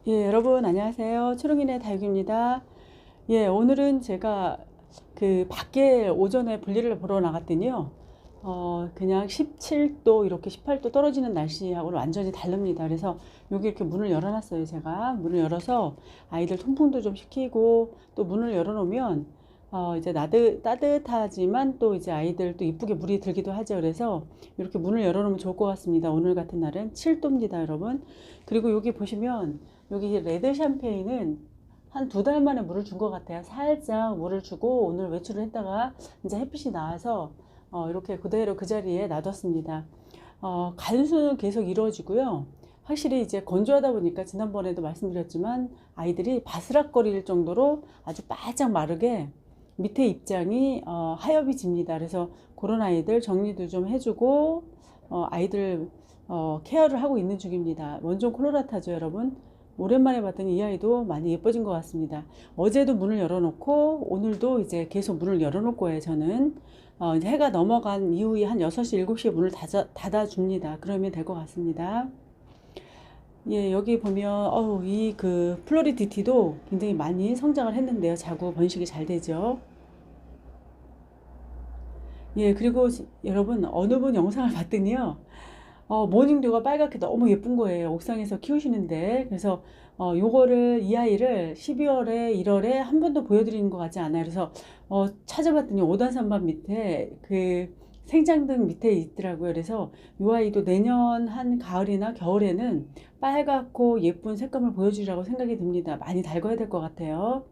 예, 여러분 안녕하세요. 초롱이네 다육입니다. 예, 오늘은 제가 그 밖에 오전에 볼일을 보러 나갔더니요. 그냥 17도 이렇게 18도 떨어지는 날씨하고는 완전히 다릅니다. 그래서 여기 이렇게 문을 열어놨어요. 제가 문을 열어서 아이들 통풍도 좀 시키고 또 문을 열어놓으면 이제 따뜻하지만 또 이제 아이들 또 이쁘게 물이 들기도 하죠. 그래서 이렇게 문을 열어놓으면 좋을 것 같습니다. 오늘 같은 날은 7도입니다, 여러분. 그리고 여기 보시면 여기 레드 샴페인은 한 2달 만에 물을 준 것 같아요. 살짝 물을 주고 오늘 외출을 했다가 이제 햇빛이 나와서 이렇게 그대로 그 자리에 놔뒀습니다. 간수는 계속 이루어지고요. 확실히 이제 건조하다 보니까 지난번에도 말씀드렸지만 아이들이 바스락거릴 정도로 아주 바짝 마르게 밑에 입장이 하엽이 집니다. 그래서 그런 아이들 정리도 좀 해주고 아이들 케어를 하고 있는 중입니다. 원종 콜로라타죠, 여러분. 오랜만에 봤더니 이 아이도 많이 예뻐진 것 같습니다. 어제도 문을 열어놓고 오늘도 이제 계속 문을 열어놓을 거예요. 저는 이제 해가 넘어간 이후에 한 6시, 7시에 문을 닫아줍니다. 그러면 될 것 같습니다. 예, 여기 보면 이 그 플로리디티도 굉장히 많이 성장을 했는데요. 자구 번식이 잘 되죠. 예, 그리고 여러분 어느 분 영상을 봤더니요. 모닝듀가 빨갛게 너무 예쁜 거예요. 옥상에서 키우시는데. 그래서 요거를 이 아이를 12월에 1월에 한 번도 보여드리는 것 같지 않아요. 그래서 찾아봤더니 5단 선반 밑에 그 생장등 밑에 있더라고요. 그래서 요 아이도 내년 한 가을이나 겨울에는 빨갛고 예쁜 색감을 보여주리라고 생각이 듭니다. 많이 달궈야 될 것 같아요.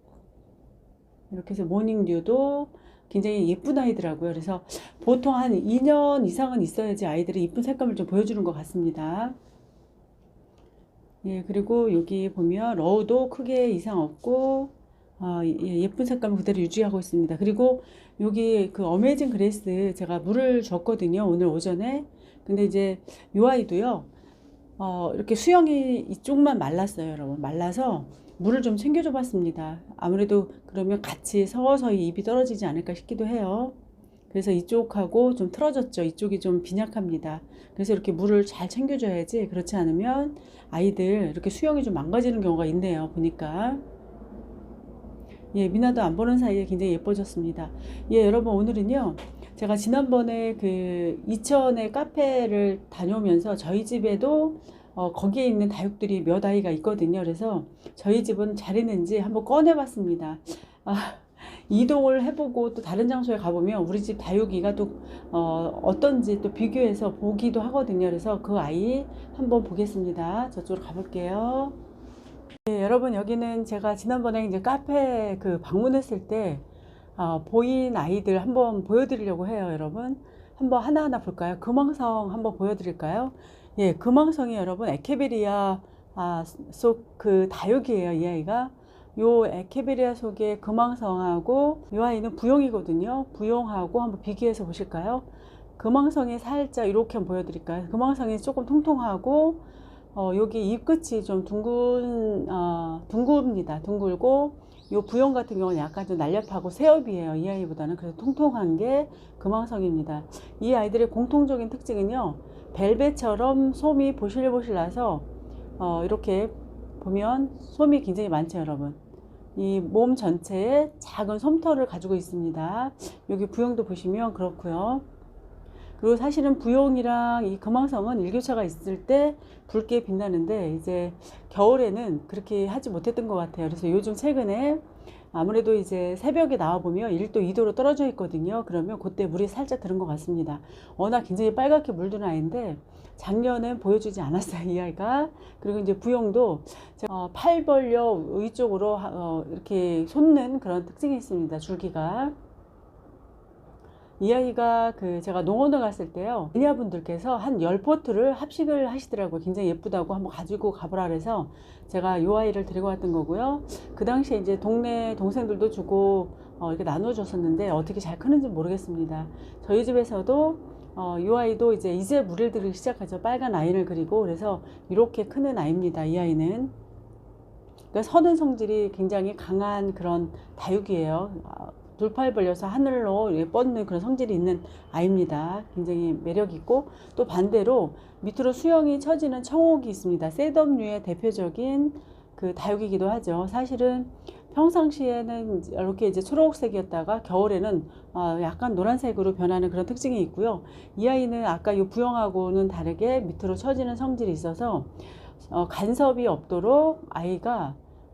이렇게 해서 모닝듀도 굉장히 예쁜 아이더라고요. 그래서 보통 한 2년 이상은 있어야지 아이들이 예쁜 색감을 좀 보여주는 것 같습니다. 예, 그리고 여기 보면 러우도 크게 이상 없고 예쁜 색감을 그대로 유지하고 있습니다. 그리고 여기 그 어메이징 그레이스 제가 물을 줬거든요. 오늘 오전에. 근데 이제 요 아이도요. 이렇게 수영이 이쪽만 말랐어요, 여러분. 말라서 물을 좀 챙겨줘 봤습니다. 아무래도 그러면 같이 서서히 입이 떨어지지 않을까 싶기도 해요. 그래서 이쪽하고 좀 틀어졌죠. 이쪽이 좀 빈약합니다. 그래서 이렇게 물을 잘 챙겨줘야지. 그렇지 않으면 아이들 이렇게 수영이 좀 망가지는 경우가 있네요. 보니까. 예, 미나도 안 보는 사이에 굉장히 예뻐졌습니다. 예, 여러분 오늘은요. 제가 지난번에 그 이천의 카페를 다녀오면서 저희 집에도 거기에 있는 다육들이 몇 아이가 있거든요. 그래서 저희 집은 잘했는지 한번 꺼내봤습니다. 아, 이동을 해보고 또 다른 장소에 가보면 우리 집 다육이가 또 어떤지 또 비교해서 보기도 하거든요. 그래서 그 아이 한번 보겠습니다. 저쪽으로 가볼게요. 네, 여러분 여기는 제가 지난번에 이제 카페 그 방문했을 때 보인 아이들 한번 보여드리려고 해요. 여러분 한번 하나하나 볼까요? 금왕성 한번 보여드릴까요? 예, 금왕성이 여러분 에케베리아 속 그 다육이에요. 이 아이가 요 에케베리아 속의 금왕성하고 이 아이는 부용이거든요. 부용하고 한번 비교해서 보실까요? 금왕성이 살짝 이렇게 한번 보여드릴까요? 금왕성이 조금 통통하고 여기 입 끝이 좀 둥굽니다. 둥글고, 요 부용 같은 경우는 약간 좀 날렵하고 새업이에요. 이 아이보다는. 그래서 통통한 게 금황성입니다. 이 아이들의 공통적인 특징은요, 벨벳처럼 솜이 보실보실 나서, 이렇게 보면 솜이 굉장히 많죠, 여러분. 이 몸 전체에 작은 솜털을 가지고 있습니다. 여기 부용도 보시면 그렇고요. 그리고 사실은 부용이랑 이 금왕성은 일교차가 있을 때 붉게 빛나는데 이제 겨울에는 그렇게 하지 못했던 것 같아요. 그래서 요즘 최근에 아무래도 이제 새벽에 나와보면 1도, 2도로 떨어져 있거든요. 그러면 그때 물이 살짝 들은 것 같습니다. 워낙 굉장히 빨갛게 물든 아이인데 작년엔 보여주지 않았어요, 이 아이가. 그리고 이제 부용도 팔 벌려 위쪽으로 이렇게 솟는 그런 특징이 있습니다, 줄기가. 이 아이가 그 제가 농원을 갔을 때요, 매니아분들께서 한 10포트를 합식을 하시더라고요. 굉장히 예쁘다고 한번 가지고 가보라 그래서 제가 이 아이를 데리고 왔던 거고요. 그 당시에 이제 동네 동생들도 주고 이렇게 나눠줬었는데 어떻게 잘 크는지 모르겠습니다. 저희 집에서도 이 아이도 이제 물을 들이기 시작하죠. 빨간 라인을 그리고. 그래서 이렇게 크는 아이입니다. 이 아이는. 그러니까 서는 성질이 굉장히 강한 그런 다육이에요. 두 팔 벌려서 하늘로 뻗는 그런 성질이 있는 아이입니다. 굉장히 매력 있고, 또 반대로 밑으로 수영이 처지는 청옥이 있습니다. 셋업류의 대표적인 그 다육이기도 하죠. 사실은 평상시에는 이렇게 이제 초록색이었다가 겨울에는 약간 노란색으로 변하는 그런 특징이 있고요. 이 아이는 아까 이 부영하고는 다르게 밑으로 처지는 성질이 있어서 간섭이 없도록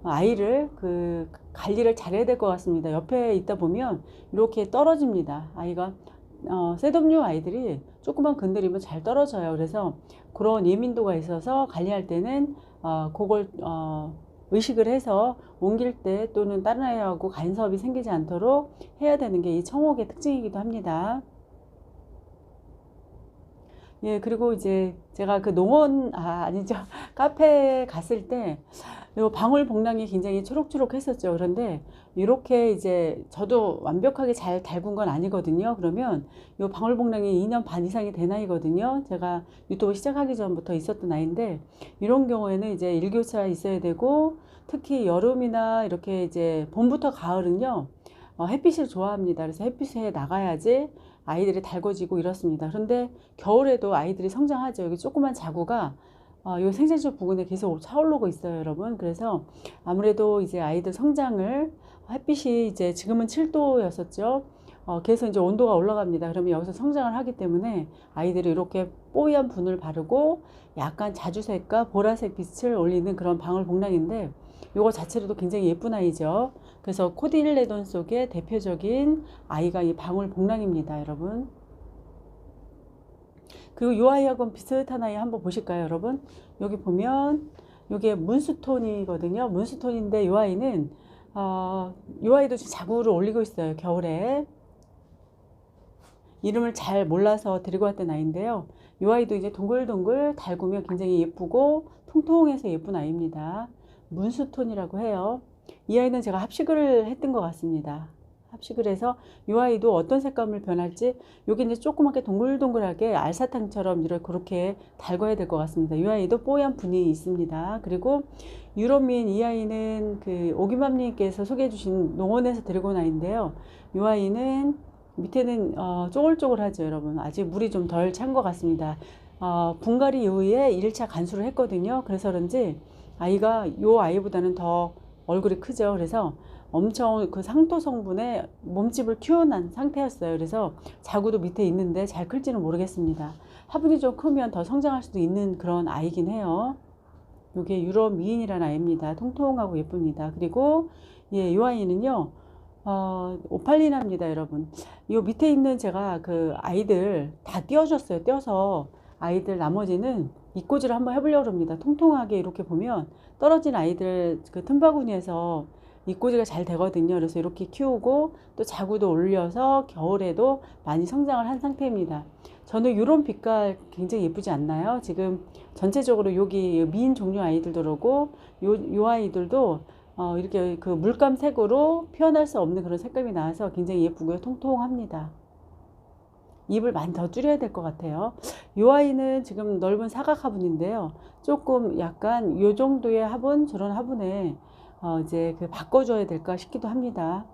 아이를 그 관리를 잘해야 될 것 같습니다. 옆에 있다 보면 이렇게 떨어집니다. 아이가 셋업류 아이들이 조금만 건드리면 잘 떨어져요. 그래서 그런 예민도가 있어서 관리할 때는 그걸 의식을 해서 옮길 때 또는 다른 아이하고 간섭이 생기지 않도록 해야 되는 게 이 청옥의 특징이기도 합니다. 예, 그리고 이제 제가 그 아니죠. 카페에 갔을 때, 요 방울복랑이 굉장히 초록초록 했었죠. 그런데, 이렇게 이제, 저도 완벽하게 잘 달군 건 아니거든요. 그러면, 요 방울복랑이 2년 반 이상이 된 아이거든요. 제가 유튜브 시작하기 전부터 있었던 아이인데, 이런 경우에는 이제 일교차 있어야 되고, 특히 여름이나 이렇게 이제, 봄부터 가을은요, 햇빛을 좋아합니다. 그래서 햇빛에 나가야지 아이들이 달궈지고 이렇습니다. 그런데 겨울에도 아이들이 성장하죠. 여기 조그만 자구가 이 생장축 부근에 계속 차오르고 있어요, 여러분. 그래서 아무래도 이제 아이들 성장을 햇빛이 이제 지금은 7도였었죠. 계속 이제 온도가 올라갑니다. 그러면 여기서 성장을 하기 때문에 아이들이 이렇게 뽀얀 분을 바르고 약간 자주색과 보라색 빛을 올리는 그런 방울복랑인데 이거 자체로도 굉장히 예쁜 아이죠. 그래서 코딜레돈 속의 대표적인 아이가 이 방울복랑입니다, 여러분. 그리고 이 아이하고는 비슷한 아이 한번 보실까요, 여러분? 여기 보면 이게 문스톤이거든요. 문스톤인데 이 아이는 이 아이도 지금 자구를 올리고 있어요, 겨울에. 이름을 잘 몰라서 데리고 왔던 아이인데요. 이 아이도 이제 동글동글 달구면 굉장히 예쁘고 통통해서 예쁜 아이입니다. 문스톤이라고 해요. 이 아이는 제가 합식을 했던 것 같습니다. 합식을 해서 이 아이도 어떤 색감을 변할지 여기 이제 조그맣게 동글동글하게 알사탕처럼 이렇게 그렇게 달궈야 될 것 같습니다. 이 아이도 뽀얀 분이 있습니다. 그리고 유럽민 이 아이는 그 오기맘님께서 소개해 주신 농원에서 데리고 온 아이인데요. 이 아이는 밑에는 쪼글쪼글하죠, 여러분. 아직 물이 좀 덜 찬 것 같습니다. 분갈이 이후에 1차 간수를 했거든요. 그래서 그런지 아이가 요 아이보다는 더 얼굴이 크죠. 그래서 엄청 그 상토 성분에 몸집을 키워난 상태였어요. 그래서 자구도 밑에 있는데 잘 클지는 모르겠습니다. 화분이 좀 크면 더 성장할 수도 있는 그런 아이긴 해요. 요게 유럽 미인이라는 아이입니다. 통통하고 예쁩니다. 그리고 예, 이 아이는요. 오팔리나입니다, 여러분. 요 밑에 있는 제가 그 아이들 다 띄워줬어요. 띄어서 아이들 나머지는 이꼬지를 한번 해보려고 합니다. 통통하게 이렇게 보면 떨어진 아이들 그 틈바구니에서 이꼬지가 잘 되거든요. 그래서 이렇게 키우고 또 자구도 올려서 겨울에도 많이 성장을 한 상태입니다. 저는 이런 빛깔 굉장히 예쁘지 않나요? 지금 전체적으로 여기 미인 종류 아이들도 그러고 요 아이들도 이렇게 그 물감색으로 표현할 수 없는 그런 색감이 나와서 굉장히 예쁘고요. 통통합니다. 입을 많이 더 줄여야 될 것 같아요. 이 아이는 지금 넓은 사각 화분인데요. 조금 약간 요 정도의 화분, 저런 화분에 이제 그 바꿔줘야 될까 싶기도 합니다.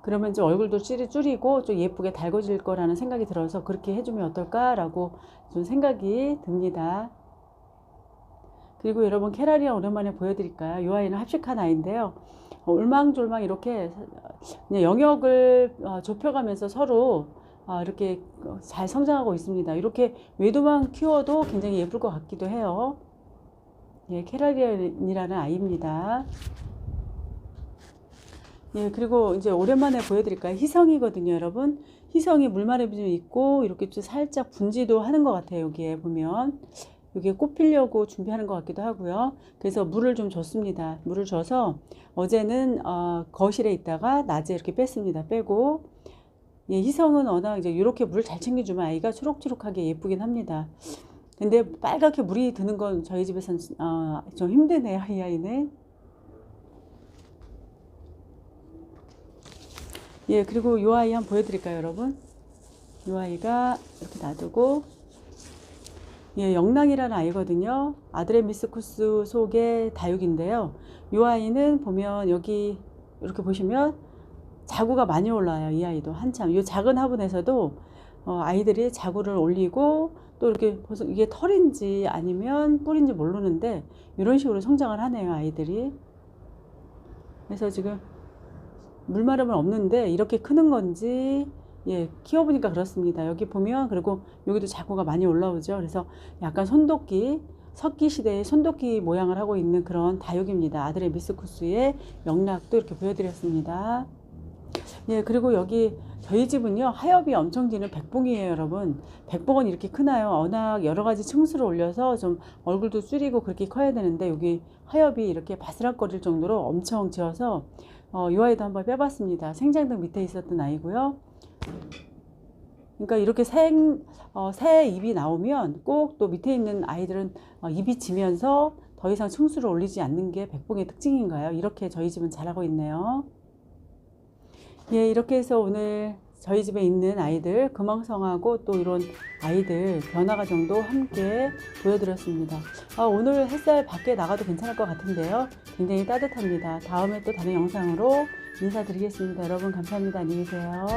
그러면 좀 얼굴도 줄이고 좀 예쁘게 달궈질 거라는 생각이 들어서 그렇게 해주면 어떨까라고 좀 생각이 듭니다. 그리고 여러분 캐라리아 오랜만에 보여드릴까요? 이 아이는 합식한 아이인데요. 울망졸망 이렇게 그냥 영역을 좁혀가면서 서로 이렇게 잘 성장하고 있습니다. 이렇게 외도만 키워도 굉장히 예쁠 것 같기도 해요. 예, 캐라리안이라는 아이입니다. 예, 그리고 이제 오랜만에 보여드릴까요? 희성이거든요, 여러분. 희성이 물마름이 좀 있고 이렇게 좀 살짝 분지도 하는 것 같아요. 여기에 보면 이게 꽃 피려고 준비하는 것 같기도 하고요. 그래서 물을 좀 줬습니다. 물을 줘서 어제는 거실에 있다가 낮에 이렇게 뺐습니다. 빼고 예, 희성은 워낙 이제 이렇게 물 잘 챙겨주면 아이가 초록초록하게 예쁘긴 합니다. 근데 빨갛게 물이 드는 건 저희 집에서는 좀 힘드네요, 이 아이는. 예, 그리고 이 아이 한번 보여드릴까요, 여러분? 이 아이가 이렇게 놔두고 예, 영랑이라는 아이거든요. 아드레미스쿠스 속의 다육인데요. 이 아이는 보면 여기 이렇게 보시면 자구가 많이 올라와요. 이 아이도 한참. 이 작은 화분에서도 아이들이 자구를 올리고 또 이렇게 벌써 이게 털인지 아니면 뿔인지 모르는데 이런 식으로 성장을 하네요, 아이들이. 그래서 지금 물마름은 없는데 이렇게 크는 건지, 예, 키워보니까 그렇습니다. 여기 보면, 그리고 여기도 자구가 많이 올라오죠. 그래서 약간 손도끼, 석기 시대의 손도끼 모양을 하고 있는 그런 다육입니다. 아드레 미스쿠스의 영락도 이렇게 보여드렸습니다. 예, 그리고 여기 저희 집은요, 하엽이 엄청 지는 백봉이에요, 여러분. 백봉은 이렇게 크나요? 워낙 여러 가지 층수를 올려서 좀 얼굴도 줄이고 그렇게 커야 되는데, 여기 하엽이 이렇게 바스락거릴 정도로 엄청 지어서 이 아이도 한번 빼봤습니다. 생장등 밑에 있었던 아이고요. 그러니까 이렇게 새 잎이 나오면 꼭 또 밑에 있는 아이들은 잎이 지면서 더 이상 층수를 올리지 않는 게 백봉의 특징인가요? 이렇게 저희 집은 잘하고 있네요. 예, 이렇게 해서 오늘 저희 집에 있는 아이들, 금왕성하고 또 이런 아이들 변화 과정도 함께 보여드렸습니다. 오늘 햇살 밖에 나가도 괜찮을 것 같은데요. 굉장히 따뜻합니다. 다음에 또 다른 영상으로 인사드리겠습니다. 여러분 감사합니다. 안녕히 계세요.